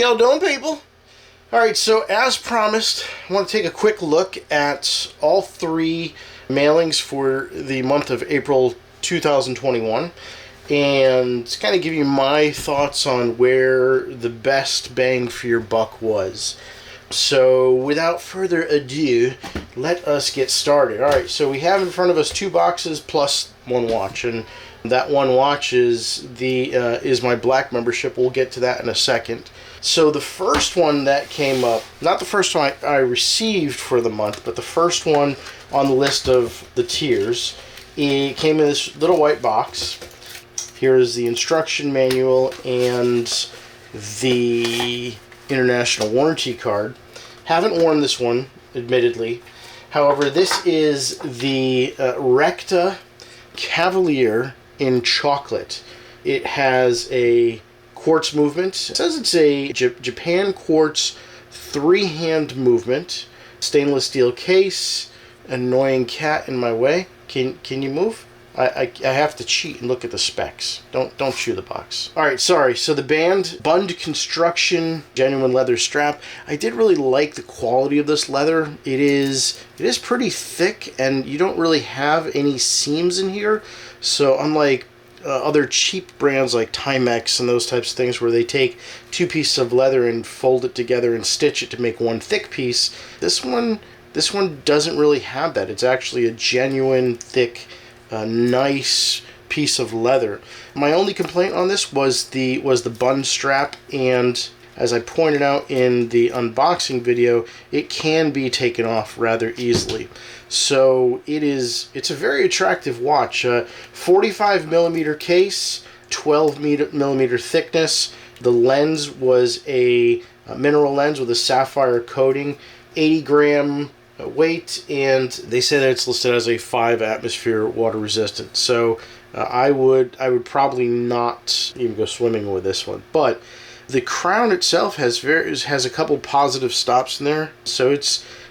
y'all doing, people? Alright, so as promised, I want to take a quick look at all three mailings for the month of April 2021 and kind of give you my thoughts on where the best bang for your buck was. So without further ado, let us get started. Alright, so we have in front of us 2 boxes plus 1 watch, and that 1 watch is my black membership. We'll get to that in a second. So the first one that came up, not the first one I received for the month, but the first one on the list of the tiers, it came in this little white box. Here is the instruction manual and the international warranty card. Haven't worn this one, admittedly. However, this is the Recta Cavalier in chocolate. It has a quartz movement. It says it's a Japan quartz 3-hand movement. Stainless steel case. Annoying cat in my way. Can you move? I have to cheat and look at the specs. Don't chew the box. Alright, sorry. So the Bund construction genuine leather strap. I did really like the quality of this leather. It is pretty thick, and you don't really have any seams in here. So unlike other cheap brands like Timex and those types of things where they take 2 pieces of leather and fold it together and stitch it to make 1 thick piece, this one doesn't really have that. It's actually a genuine thick, nice piece of leather. My only complaint on this was the bund strap, and as I pointed out in the unboxing video, it can be taken off rather easily. So it's a very attractive watch. 45mm case, 12mm thickness. The lens was a mineral lens with a sapphire coating, 80-gram weight, and they say that it's listed as a 5 atmosphere water resistant. So I would probably not even go swimming with this one. But the crown itself has a couple positive stops in there. So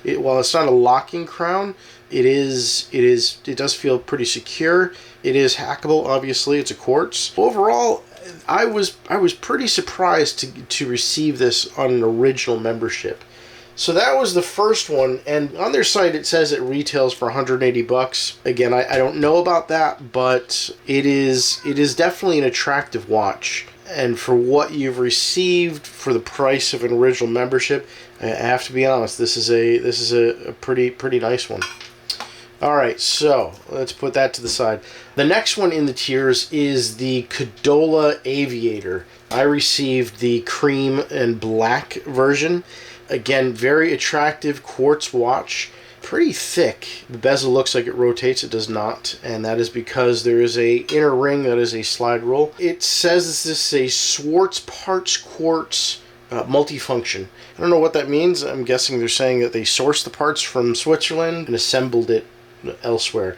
while it's not a locking crown, it does feel pretty secure. It is hackable, obviously. It's a quartz. Overall, I was pretty surprised to receive this on an original membership. So that was the first one, and on their site it says it retails for $180. Again, I don't know about that, but it is definitely an attractive watch. And for what you've received for the price of an original membership, I have to be honest, this is a pretty nice one. Alright, so let's put that to the side. The next one in the tiers is the Cadola Aviator. I received the cream and black version. Again, very attractive quartz watch. Pretty thick. The bezel looks like it rotates. It does not, and that is because there is a inner ring that is a slide roll. It says this is a Swartz Parts Quartz multifunction. I don't know what that means. I'm guessing they're saying that they sourced the parts from Switzerland and assembled it elsewhere.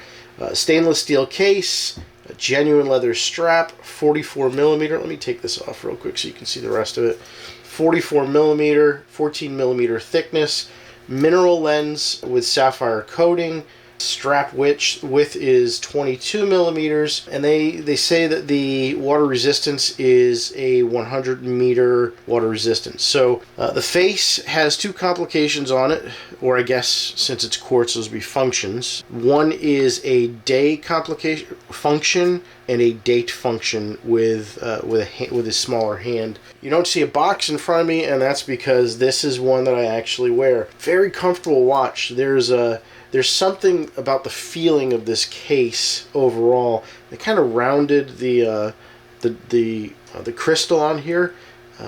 Stainless steel case, a genuine leather strap, 44mm. Let me take this off real quick so you can see the rest of it. 44mm, 14mm thickness, mineral lens with sapphire coating. Strap width is 22mm, and they say that the water resistance is a 100-meter water resistance. So the face has 2 complications on it, or I guess since it's quartz, those would be functions. One is a day function and a date function with a smaller hand. You don't see a box in front of me, and that's because this is one that I actually wear. Very comfortable watch. There's something about the feeling of this case overall. They kind of rounded the crystal on here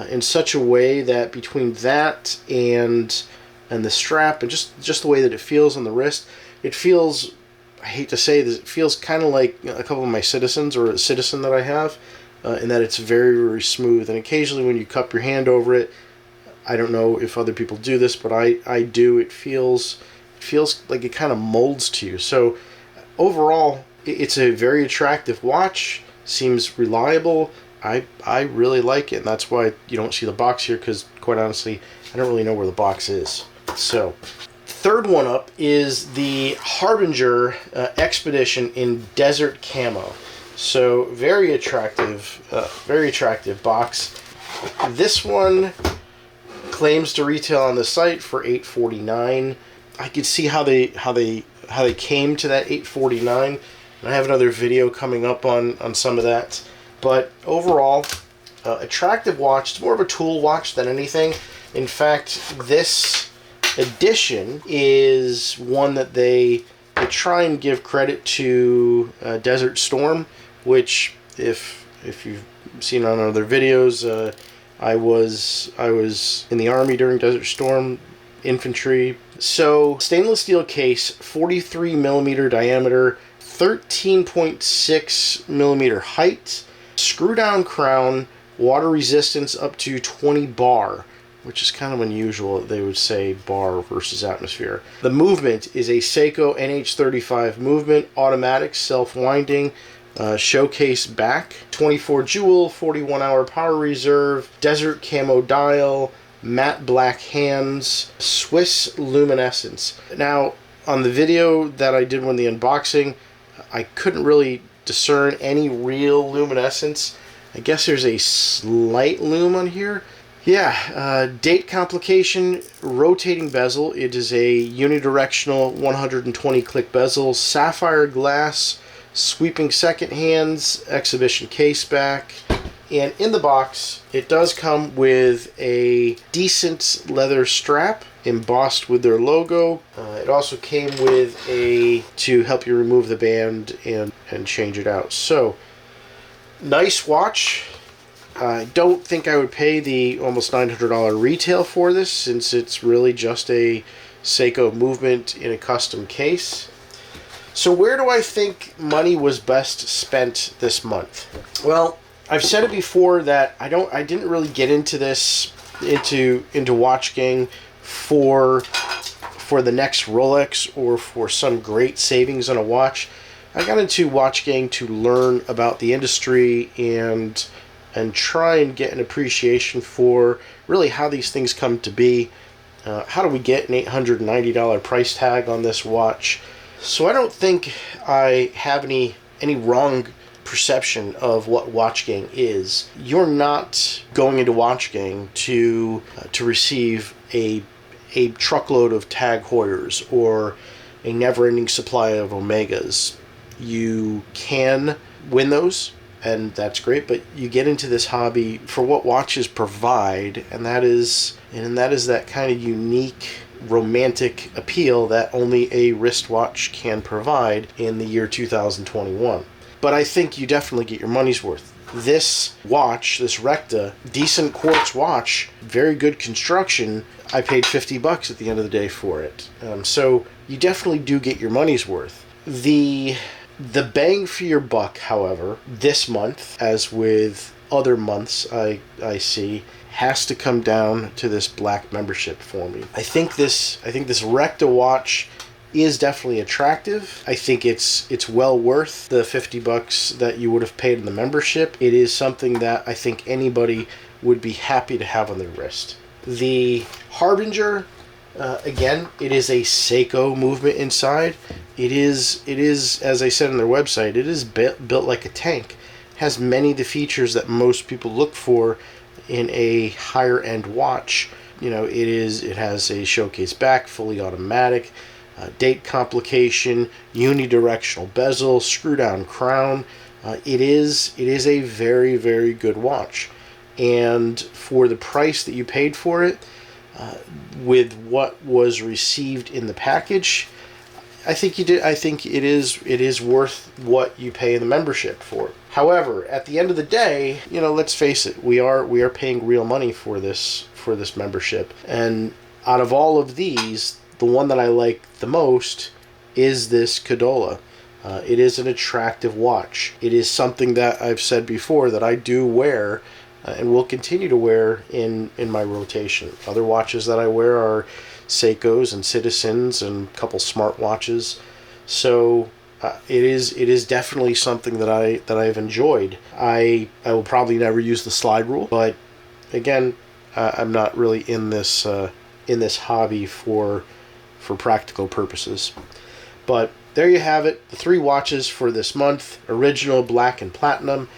in such a way that between that and the strap and just the way that it feels on the wrist, it feels, I hate to say this, it feels kind of like a couple of my Citizens or a Citizen that I have, in that it's very, very smooth. And occasionally when you cup your hand over it, I don't know if other people do this, but I do. It feels like it kind of molds to you. So overall, it's a very attractive watch. Seems reliable. I really like it, and that's why you don't see the box here, because quite honestly, I don't really know where the box is. So third one up is the Harbinger Expedition in desert camo. So very attractive box. This one claims to retail on the site for $849. I could see how they came to that $849. I have another video coming up on some of that. But overall, attractive watch. It's more of a tool watch than anything. In fact, this edition is one that they try and give credit to Desert Storm, which if you've seen on other videos, I was in the Army during Desert Storm, infantry. So stainless steel case, 43 millimeter diameter, 13.6 millimeter height, screw down crown, water resistance up to 20 bar, which is kind of unusual. They would say bar versus atmosphere. The movement is a Seiko NH35 movement, automatic, self-winding, showcase back, 24 jewel, 41 hour power reserve, desert camo dial, matte black hands, Swiss luminescence. Now, on the video that I did when the unboxing, I couldn't really discern any real luminescence. I guess there's a slight lume on here. Yeah, date complication, rotating bezel. It is a unidirectional 120 click bezel, sapphire glass, sweeping second hands, exhibition case back. And in the box, it does come with a decent leather strap embossed with their logo. It also came with to help you remove the band and change it out. So, nice watch. I don't think I would pay the almost $900 retail for this, since it's really just a Seiko movement in a custom case. So where do I think money was best spent this month? Well, I've said it before that I didn't really get into this into watch gang for the next Rolex or for some great savings on a watch. I got into watch gang to learn about the industry and try and get an appreciation for really how these things come to be. How do we get an $890 price tag on this watch? So I don't think I have any wrong perception of what watch gang is. You're not going into watch gang to receive a truckload of Tag Heuers or a never-ending supply of Omegas. You can win those, and that's great, but you get into this hobby for what watches provide, and that is that kind of unique romantic appeal that only a wristwatch can provide in the year 2021. But I think you definitely get your money's worth. This watch, this Recta, decent quartz watch, very good construction, I paid $50 at the end of the day for it. So you definitely do get your money's worth. The bang for your buck, however, this month, as with other months I see, has to come down to this black membership for me. I think this Recta watch is definitely attractive. I think it's well worth the $50 that you would have paid in the membership. It is something that I think anybody would be happy to have on their wrist. The Harbinger, again, it is a Seiko movement inside. It is, as I said on their website, it is built like a tank. It has many of the features that most people look for in a higher end watch. You know, it has a showcase back, fully automatic, date complication, unidirectional bezel, screw down crown. It is a very, very good watch. And for the price that you paid for it, with what was received in the package, I think it is worth what you pay in the membership for. However, at the end of the day, you know, let's face it, we are paying real money for this membership. And out of all of these, the one that I like the most is this Cadola. It is an attractive watch. It is something that I've said before that I do wear and will continue to wear in my rotation. Other watches that I wear are Seikos and Citizens and a couple smartwatches. So it is definitely something that I've enjoyed. I will probably never use the slide rule, but again, I'm not really in this hobby for practical purposes. But there you have it, the 3 watches for this month: original, black, and platinum.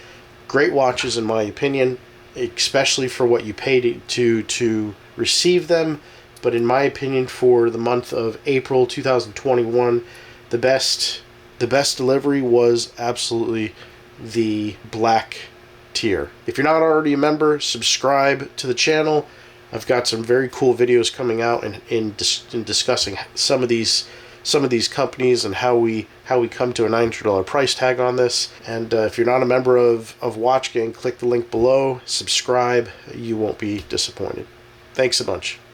Great watches in my opinion, especially for what you paid to receive them. But in my opinion, for the month of April 2021, the best delivery was absolutely the black tier. If you're not already a member, subscribe to the channel. I've got some very cool videos coming out in discussing some of these companies and how we come to a $900 price tag on this. And if you're not a member of Watch Gang, click the link below, subscribe. You won't be disappointed. Thanks a bunch.